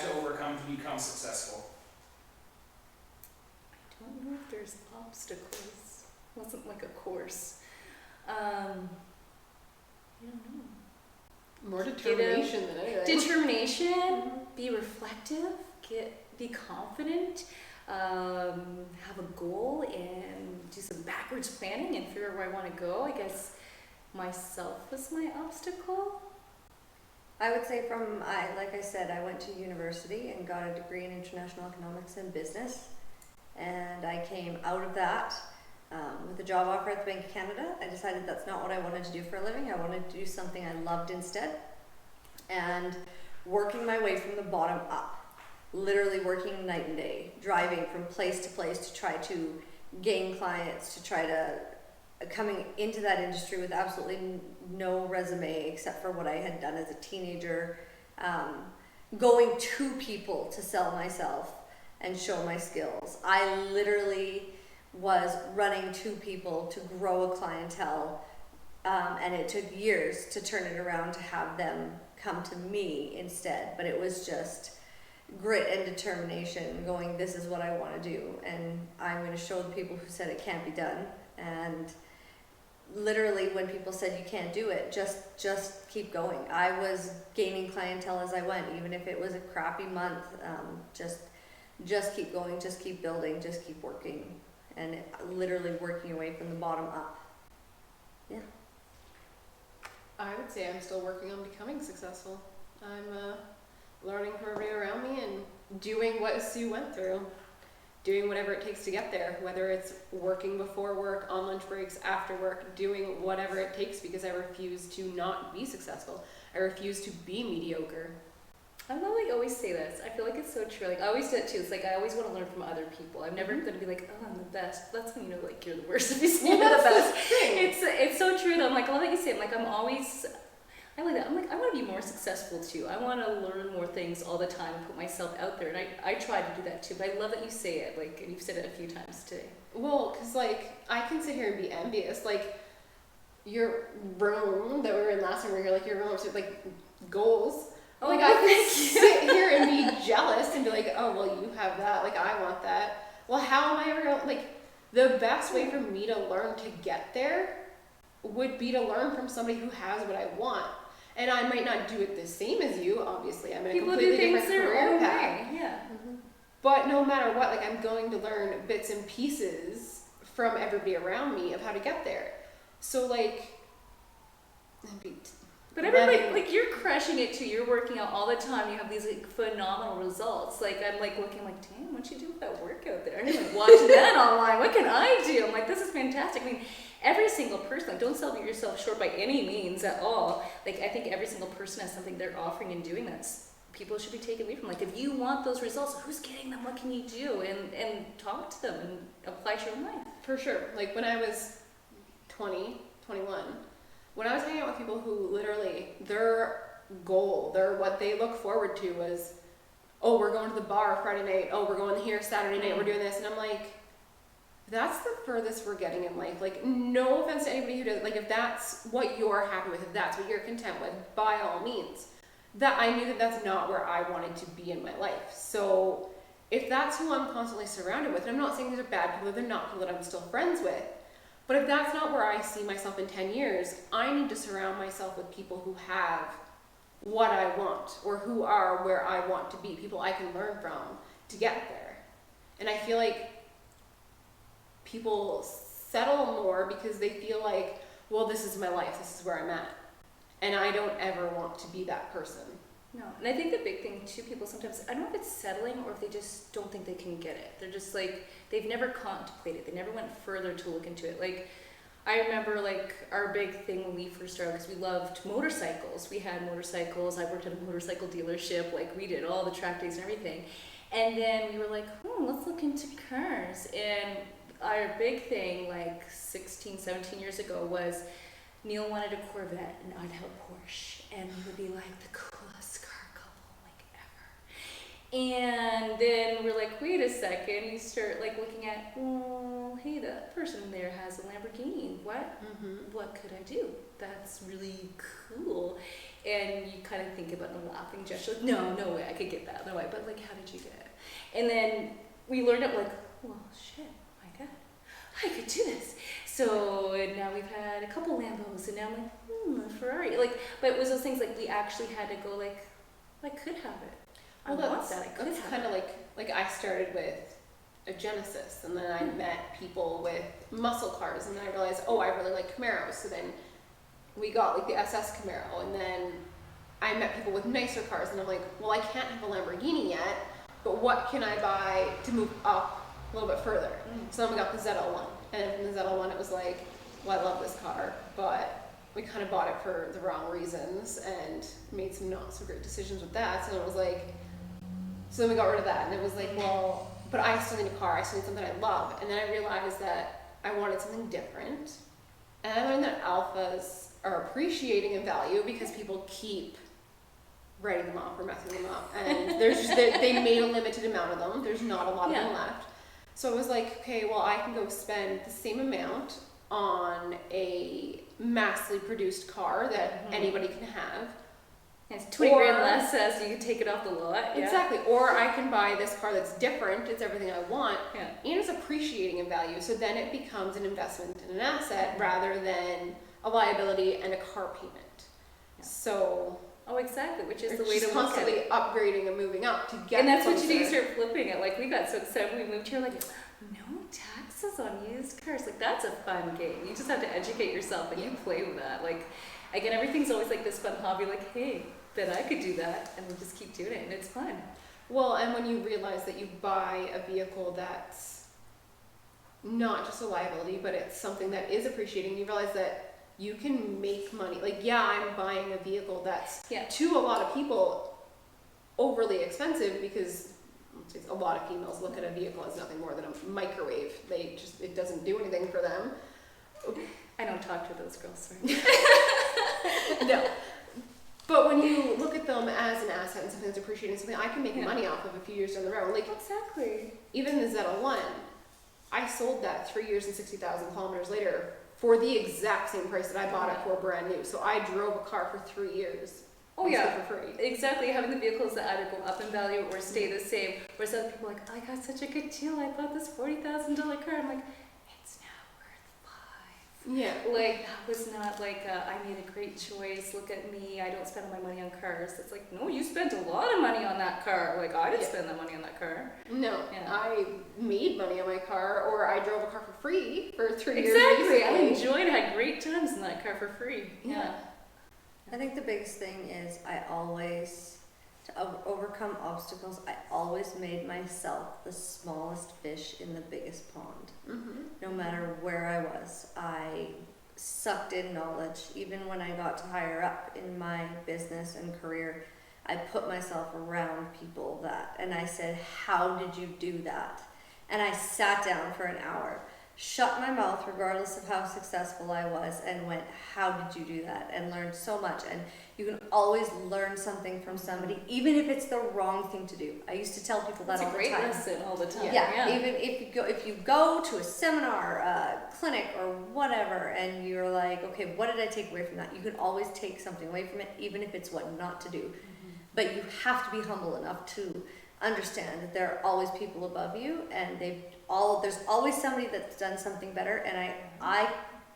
to overcome to become successful? I don't know if there's obstacles. It wasn't like a course. I don't know. More determination than anything. Determination, be reflective, be confident, have a goal, and do some backwards planning and figure out where I want to go. I guess myself was my obstacle. I would say like I said, I went to university and got a degree in international economics and business. And I came out of that with a job offer at the Bank of Canada. I decided that's not what I wanted to do for a living. I wanted to do something I loved instead. And working my way from the bottom up, literally working night and day, driving from place to place to try to gain clients, to try to coming into that industry with absolutely no resume except for what I had done as a teenager, going to people to sell myself and show my skills. I literally was running to people to grow a clientele, and it took years to turn it around to have them come to me instead. But it was just grit and determination, going, this is what I want to do, and I'm going to show the people who said it can't be done. And literally when people said you can't do it, just keep going. I was gaining clientele as I went, even if it was a crappy month. Just keep going, just keep building, just keep working, and literally working your way from the bottom up. Yeah. I would say I'm still working on becoming successful. I'm learning from everybody around me and doing what Sue went through. Doing whatever it takes to get there, whether it's working before work, on lunch breaks, after work, doing whatever it takes, because I refuse to not be successful. I refuse to be mediocre. I love how you always say this. I feel like it's so true. Like I always do it too. It's like I always want to learn from other people. I'm never going to be like, oh, I'm the best. That's when you know like you're the worst if you say you're the best. It's so true though. I'm like, I love that you say it. I'm like, I like that. I'm like, I want to be more successful too. I want to learn more things all the time and put myself out there. And I try to do that too. But I love that you say it. Like, and you've said it a few times today. Well, because like I can sit here and be envious. Like your room that we were in last time we were here, like your room was like goals. Oh, like I can sit here and be jealous and be like, oh well, you have that. Like I want that. Well, how am I ever gonna, like the best way for me to learn to get there would be to learn from somebody who has what I want. And I might not do it the same as you, obviously. I'm in a completely different career path. Yeah. Mm-hmm. But no matter what, like I'm going to learn bits and pieces from everybody around me of how to get there. So like, but everybody, like you're crushing it too. You're working out all the time. You have these like phenomenal results. Like I'm like looking like, damn, what'd you do with that workout there? I didn't like watch that online. What can I do? I'm like, this is fantastic. I mean, every single person, like don't celebrate yourself short by any means at all. Like I think every single person has something they're offering and doing that's people should be taken away from. Like if you want those results, who's getting them? What can you do? And talk to them and apply to your own life. For sure. Like when I was 20, 21, when I was hanging out with people who literally their goal, what they look forward to was, oh, we're going to the bar Friday night. Oh, we're going here Saturday night. We're doing this. And I'm like, that's the furthest we're getting in life. Like, no offense to anybody who does, like, if that's what you're happy with, if that's what you're content with, by all means. That I knew that that's not where I wanted to be in my life. So if that's who I'm constantly surrounded with, and I'm not saying these are bad people, they're not people that I'm still friends with, but if that's not where I see myself in 10 years, I need to surround myself with people who have what I want, or who are where I want to be, people I can learn from to get there. And I feel like people settle more because they feel like, well, this is my life, this is where I'm at. And I don't ever want to be that person. No, and I think the big thing too, people sometimes, I don't know if it's settling or if they just don't think they can get it. They're just like, they've never contemplated, they never went further to look into it. Like, I remember like our big thing when we first started, because we loved motorcycles. We had motorcycles, I worked at a motorcycle dealership, like we did all the track days and everything. And then we were like, let's look into cars. And our big thing like 16, 17 years ago was Neil wanted a Corvette and I'd have a Porsche. And we would be like the coolest car couple like ever. And then we're like, wait a second, you start like looking at, well, hey, that person there has a Lamborghini. What could I do? That's really cool. and you kind of think about a laughing gesture, like, no way I could get that, no way, but like, how did you get it? And then we learned it like, well, shit, my God, I could do this. So and now we've had a couple Lambos, and now I'm like, a Ferrari. Like, but it was those things like we actually had to go like, I could have it. I want that. I could that's have kind of it. like I started with a Genesis, and then I met people with muscle cars, and then I realized, oh, I really like Camaros. So then we got like the SS Camaro, and then I met people with nicer cars, and I'm like, well, I can't have a Lamborghini yet, but what can I buy to move up a little bit further? So then we got the ZL1, and from the ZL1 it was like, well, I love this car, but we kind of bought it for the wrong reasons and made some not so great decisions with that. So then it was like, so then we got rid of that, and it was like, well, but I still need a car, I still need something I love. And then I realized that I wanted something different, and I learned that alphas are appreciating in value because people keep writing them off or messing them up, and there's just they made a limited amount of them. There's not a lot of them left. So I was like, okay, well, I can go spend the same amount on a massively produced car that anybody can have. It's 20 grand less, so you can take it off the lot. Exactly. Or I can buy this car that's different. It's everything I want, Yeah. and it's appreciating in value. So then it becomes an investment in an asset rather than a liability and a car payment. Yeah. So Oh, exactly, which is it's the way just to look at constantly it. upgrading and moving up to get. And that's what you do, you closer. start flipping it. Like, we got so excited when we moved here, like, no taxes on used cars. Like, that's a fun game. You just have to educate yourself, and you play with that. Like, again, everything's always like this fun hobby, like, hey, then I could do that, and we just keep doing it, and it's fun. Well, and when you realize that you buy a vehicle that's not just a liability, but it's something that is appreciating, you realize that you can make money. Like, yeah, I'm buying a vehicle that's, to a lot of people, overly expensive because a lot of females look at a vehicle as nothing more than a microwave. It doesn't do anything for them. I don't talk to those girls, sorry. No. But when you look at them as an asset and something that's appreciating, something I can make money off of a few years down the road. Like, Exactly. even the ZL1, I sold that 3 years and 60,000 kilometers later for the exact same price that I bought it for brand new. So I drove a car for 3 years. Oh yeah, for free. exactly. Having the vehicles that either go up in value or stay the same. Whereas other people are like, I got such a good deal. I bought this $40,000 car. I'm like, it's now worth $5. Yeah. Like, that was not like I made a great choice. Look at me. I don't spend all my money on cars. It's like, no, you spent a lot of money on that car. Like, I didn't spend that money on that car. No, Yeah. I made money on my car, or I drove a car for free for 3 years. Exactly. I recently. enjoyed. Had great times in that car for free. Yeah. I think the biggest thing is to overcome obstacles, I always made myself the smallest fish in the biggest pond. Mm-hmm. No matter where I was, I sucked in knowledge. Even when I got to higher up in my business and career, I put myself around people and I said, how did you do that? And I sat down for an hour, shut my mouth regardless of how successful I was, and went, how did you do that? And learned so much. And you can always learn something from somebody, even if it's the wrong thing to do. I used to tell people that That's all a great the time. lesson all the time. Yeah, even if you go to a seminar, a clinic, or whatever, and you're like, okay, what did I take away from that? You can always take something away from it, even if it's what not to do. But you have to be humble enough to understand that there are always people above you, and there's always somebody that's done something better. And I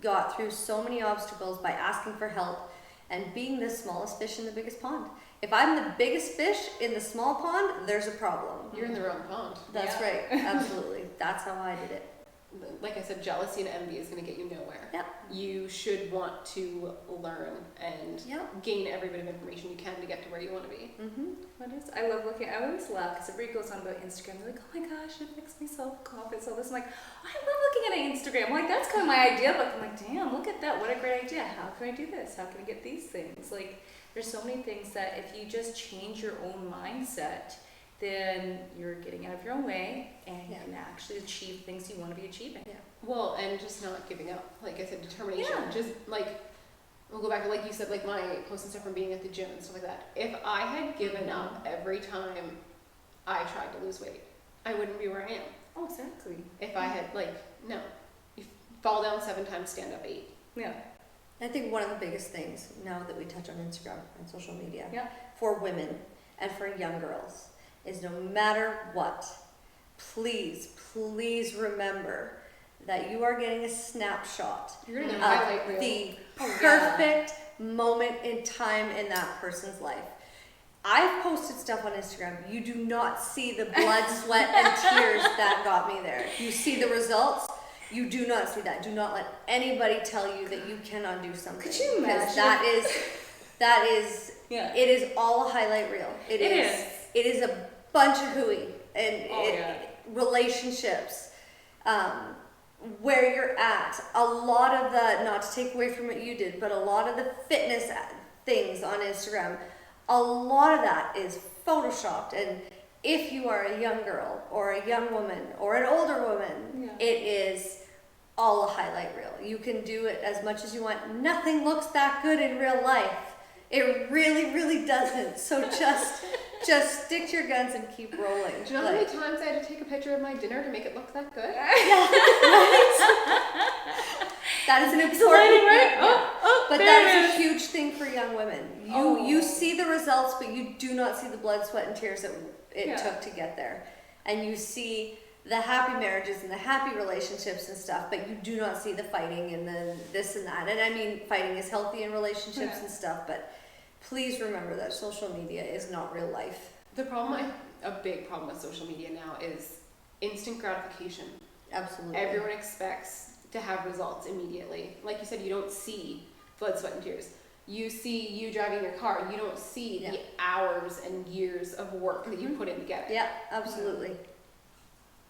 got through so many obstacles by asking for help and being the smallest fish in the biggest pond. If I'm the biggest fish in the small pond, there's a problem. You're in the wrong pond. That's right, absolutely. That's how I did it. Like I said, jealousy and envy is going to get you nowhere. Yep. You should want to learn and Yep. gain every bit of information you can to get to where you want to be. Mm-hmm. What is? I love looking. I always laugh because everybody goes on about Instagram. They're like, "Oh my gosh, it makes me self-confidence." All this. I'm like, I love looking at Instagram. I'm like, that's kind of my idea. But I'm like, damn, look at that. What a great idea. How can I do this? How can I get these things? Like, there's so many things that if you just change your own mindset, then you're getting out of your own way and you can actually achieve things you want to be achieving. Yeah. Well, and just not giving up. Like I said, determination. Yeah. Just like, we'll go back to, like you said, like my posts and stuff from being at the gym and stuff like that. If I had given up every time I tried to lose weight, I wouldn't be where I am. Oh, exactly. If I had, like, no. You fall down 7 times, stand up 8. Yeah. I think one of the biggest things now that we touch on Instagram and social media Yeah. for women and for young girls is no matter what, please remember that you are getting a snapshot You're getting a of highlight reel. the Oh, yeah. perfect moment in time in that person's life. I've posted stuff on Instagram. You do not see the blood, sweat, and tears that got me there. You see the results. You do not see that. Do not let anybody tell you that you cannot do something. Could you Because imagine? that is, Yeah. it is all a highlight reel. It is. It is a bunch of hooey and Oh, yeah. relationships. Where you're at, a lot of the, not to take away from what you did, but a lot of the fitness things on Instagram, a lot of that is photoshopped. And if you are a young girl or a young woman or an older woman, Yeah. it is all a highlight reel. You can do it as much as you want. Nothing looks that good in real life. It really doesn't. So just stick to your guns and keep rolling. Do you know how many times I had to take a picture of my dinner to make it look that good? That is an It's important lighting, right? yeah. Oh, But there that it is a huge thing for young women. Oh. You see the results, but you do not see the blood, sweat, and tears that it Yeah. took to get there. And you see the happy marriages and the happy relationships and stuff, but you do not see the fighting and the this and that. And I mean, fighting is healthy in relationships Yeah. and stuff, but please remember that social media is not real life. The problem, a big problem with social media now is instant gratification. Absolutely. Everyone expects to have results immediately. Like you said, you don't see blood, sweat, and tears. You see you driving your car. You don't see Yeah. the hours and years of work that you Mhm. put in to get it. Yeah, absolutely.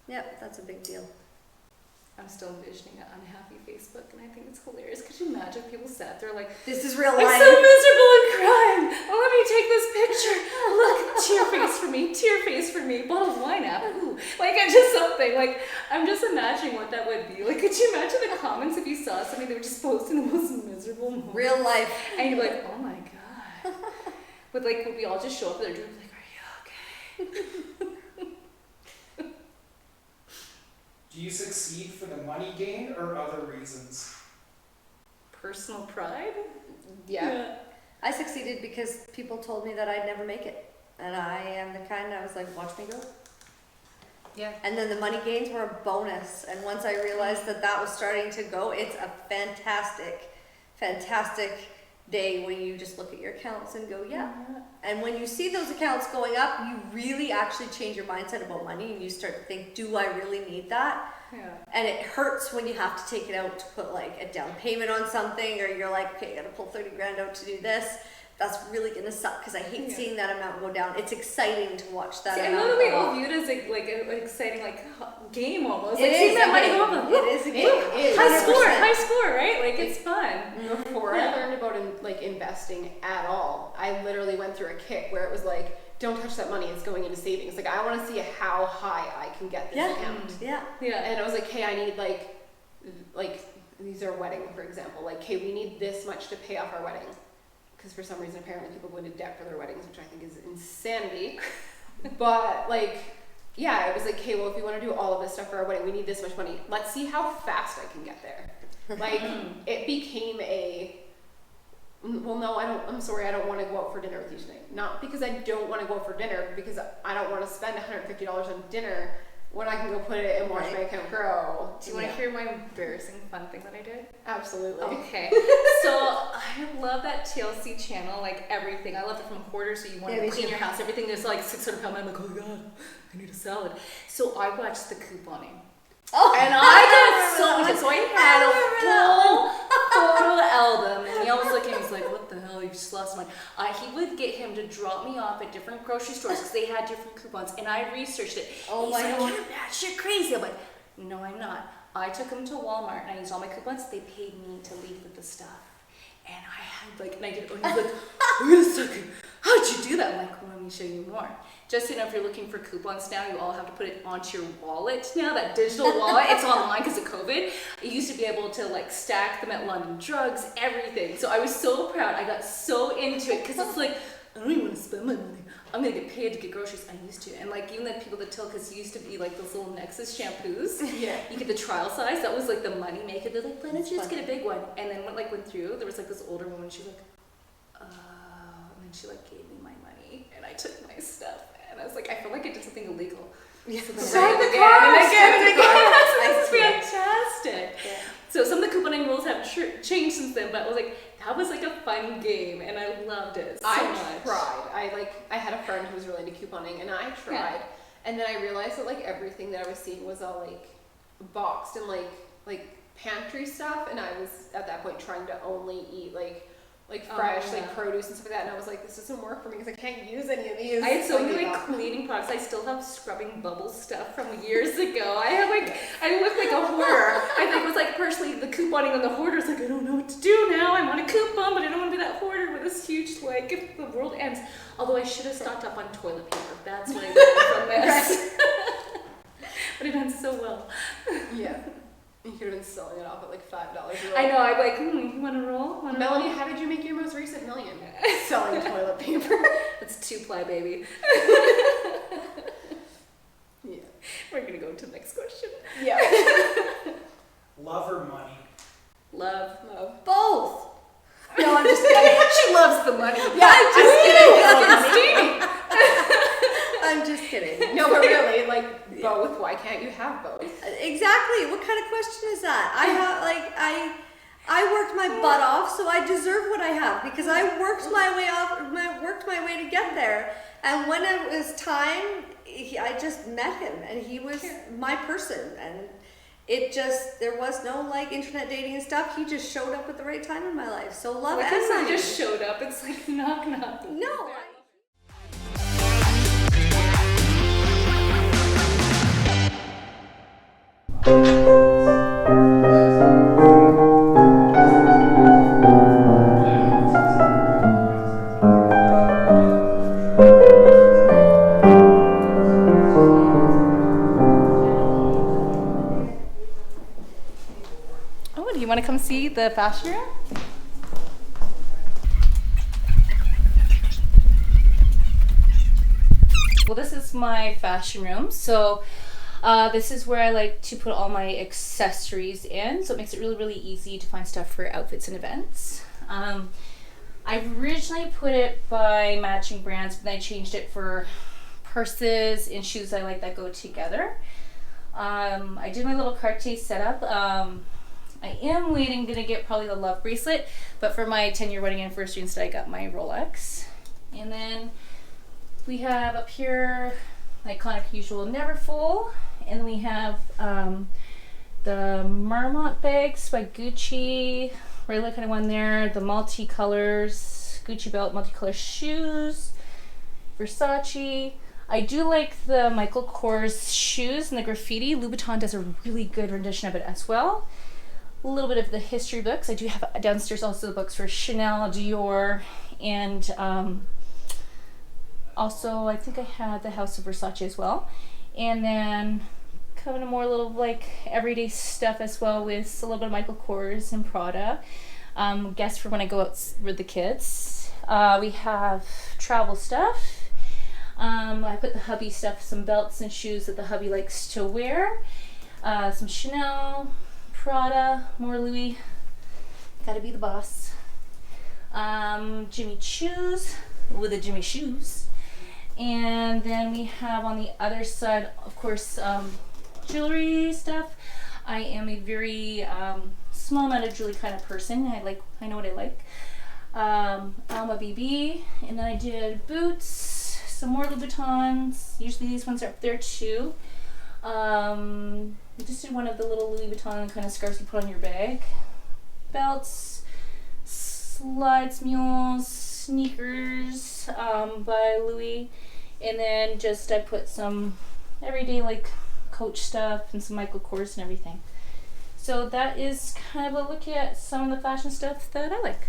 Yep, that's a big deal. I'm still envisioning an unhappy Facebook, and I think it's hilarious. Could you imagine if people sat there like, This is real I'm life. so miserable and crying. Oh, let me take this picture. Look, tear face for me, tear face for me. Bottle of wine app. Ooh. Like, it's just something. Like, I'm just imagining what that would be. Like, could you imagine the comments if you saw something they were just posting the most miserable moment? Real life. And you'd be like, oh my god. But like, would we all just show up at their door and be like, are you okay? Do you succeed for the money gain or other reasons? Personal pride? Yeah. I succeeded because people told me that I'd never make it. And I am the kind I was like, watch me go. Yeah. And then the money gains were a bonus. And once I realized that that was starting to go, it's a fantastic day when you just look at your accounts and go, yeah. And when you see those accounts going up, you really actually change your mindset about money and you start to think, do I really need that? Yeah. And it hurts when you have to take it out to put like a down payment on something, or you're like, okay, I gotta pull 30 grand out to do this. That's really gonna suck because I hate Yeah. seeing that amount go down. It's exciting to watch that See, I amount know that we go all up. view it as like an exciting game almost. It Like seeing is that a money game. go up. It is a game. It is. High score, 100%. high score, right? Like it's fun. Before Yeah. I learned about investing at all, I literally went through a kick where it was like, don't touch that money, it's going into savings. Like, I want to see how high I can get this Yeah. account. Yeah. Yeah. And I was like, hey, I need like these are wedding, for example. Like, hey, we need this much to pay off our wedding. Because for some reason, apparently people go into debt for their weddings, which I think is insanity. But like, yeah, it was like, hey, well, if we want to do all of this stuff for our wedding, we need this much money. Let's see how fast I can get there. Like, it became a, well, no, I'm sorry, I don't want to go out for dinner with you tonight. Not because I don't want to go out for dinner, because I don't want to spend $150 on dinner when I can go put it and watch my account grow. Do you want to hear my embarrassing fun thing that I did? Absolutely. Okay. So I love that TLC channel, like everything. I love it from hoarder, so you want Yeah, to me clean too. your house. Everything is like £600. I'm like, oh my god, I need a salad. So I watched the couponing. Oh, And I got so remember into it. So I that had a one. full photo album. And he always looked at me, he's like, what the hell, you just lost money. He would get him to drop me off at different grocery stores because they had different coupons. And I researched it. Oh He's my like, God. you're batshit crazy. I'm like, no, I'm not. I took him to Walmart and I used all my coupons. They paid me to leave with the stuff. And I had like, and I did, and he's like, wait a second, how'd you do that? I'm like, well, let me show you more. Just so you know, if you're looking for coupons now, you all have to put it onto your wallet now, that digital wallet. It's online because of COVID. I used to be able to like stack them at London Drugs, everything. So I was so proud. I got so into it because it's like, I don't even want to spend my money. I'm gonna get paid to get groceries. I used to, and like even the people that tell, because it used to be like those little Nexus shampoos. Yeah. You get the trial size. That was like the money maker. They're like, why don't you just Funny. get a big one? And then when went through, there was like this older woman. She's like, and then she like gave me my money, and I took my stuff, and I was like, I feel like I did something illegal. Yeah. So then Start I the again car, and again start and the again. car. This is I fantastic. Yeah. So some of the couponing rules have changed since then, but I was like, that was like a fun game, and I loved it so I much. tried. I had a friend who was really into couponing, and I tried, and then I realized that like everything that I was seeing was all like boxed and like pantry stuff, and I was at that point trying to only eat like fresh like produce and stuff like that, and I was like, this doesn't work for me because I can't use any of these. I had so I many gave like up. cleaning products. I still have scrubbing bubble stuff from years ago. I have like, I look like a hoarder. I think it was like partially the couponing on the hoarders. Like, I don't know what to do now. I want a coupon, but I don't want to be that hoarder with this huge, like, if the world ends. Although I should have stocked up on toilet paper. That's what I learned from this. But it done so well. Yeah. You could have been selling it off at like $5 a roll. I know. I'm like, you want to roll? Wanna Melanie, roll? how did you make your most recent million? Selling toilet paper. That's 2-ply, baby. Yeah. We're gonna go to the next question. Yeah. Love or money? Love. Both. No, I'm just kidding. She loves the money. Yeah, I'm kidding. I'm just kidding. No, but really, like both. Why can't you have both? Exactly. What kind of question is that? I worked my butt off, so I deserve what I have because I worked my way to get there. And when it was time, I just met him, and he was my person. And there was no like internet dating and stuff. He just showed up at the right time in my life. So love Like and if someone money. just showed up, it's like knock knock. No. Oh, do you want to come see the fashion room? Well, this is my fashion room. So this is where I like to put all my accessories in. So it makes it really, really easy to find stuff for outfits and events. I originally put it by matching brands, but then I changed it for purses and shoes I like that go together. I did my little Cartier setup. I am gonna get probably the love bracelet, but for my 10-year wedding anniversary instead I got my Rolex. And then we have up here iconic usual Neverfull, and we have the Marmont bags by Gucci, regular kind of one there, the multicolors, Gucci belt, multicolor shoes, Versace. I do like the Michael Kors shoes and the graffiti. Louboutin does a really good rendition of it as well. A little bit of the history books. I do have downstairs also the books for Chanel, Dior, and also I think I had the House of Versace as well. And then kind of more little like everyday stuff as well with a little bit of Michael Kors and Prada. Guess for when I go out with the kids. We have travel stuff. I put the hubby stuff, some belts and shoes that the hubby likes to wear. Some Chanel, Prada, more Louis. Gotta be the boss. Jimmy Choos with the Jimmy shoes. And then we have on the other side, of course, jewelry stuff. I am a very small amount of jewelry kind of person. I know what I like. Alma BB, and then I did boots, some more Louboutins. Usually these ones are up there too. I just did one of the little Louis Vuitton kind of scarves you put on your bag. Belts, slides, mules, sneakers by Louis, and then just I put some everyday like Coach stuff and some Michael Kors and everything. So that is kind of a look at some of the fashion stuff that I like.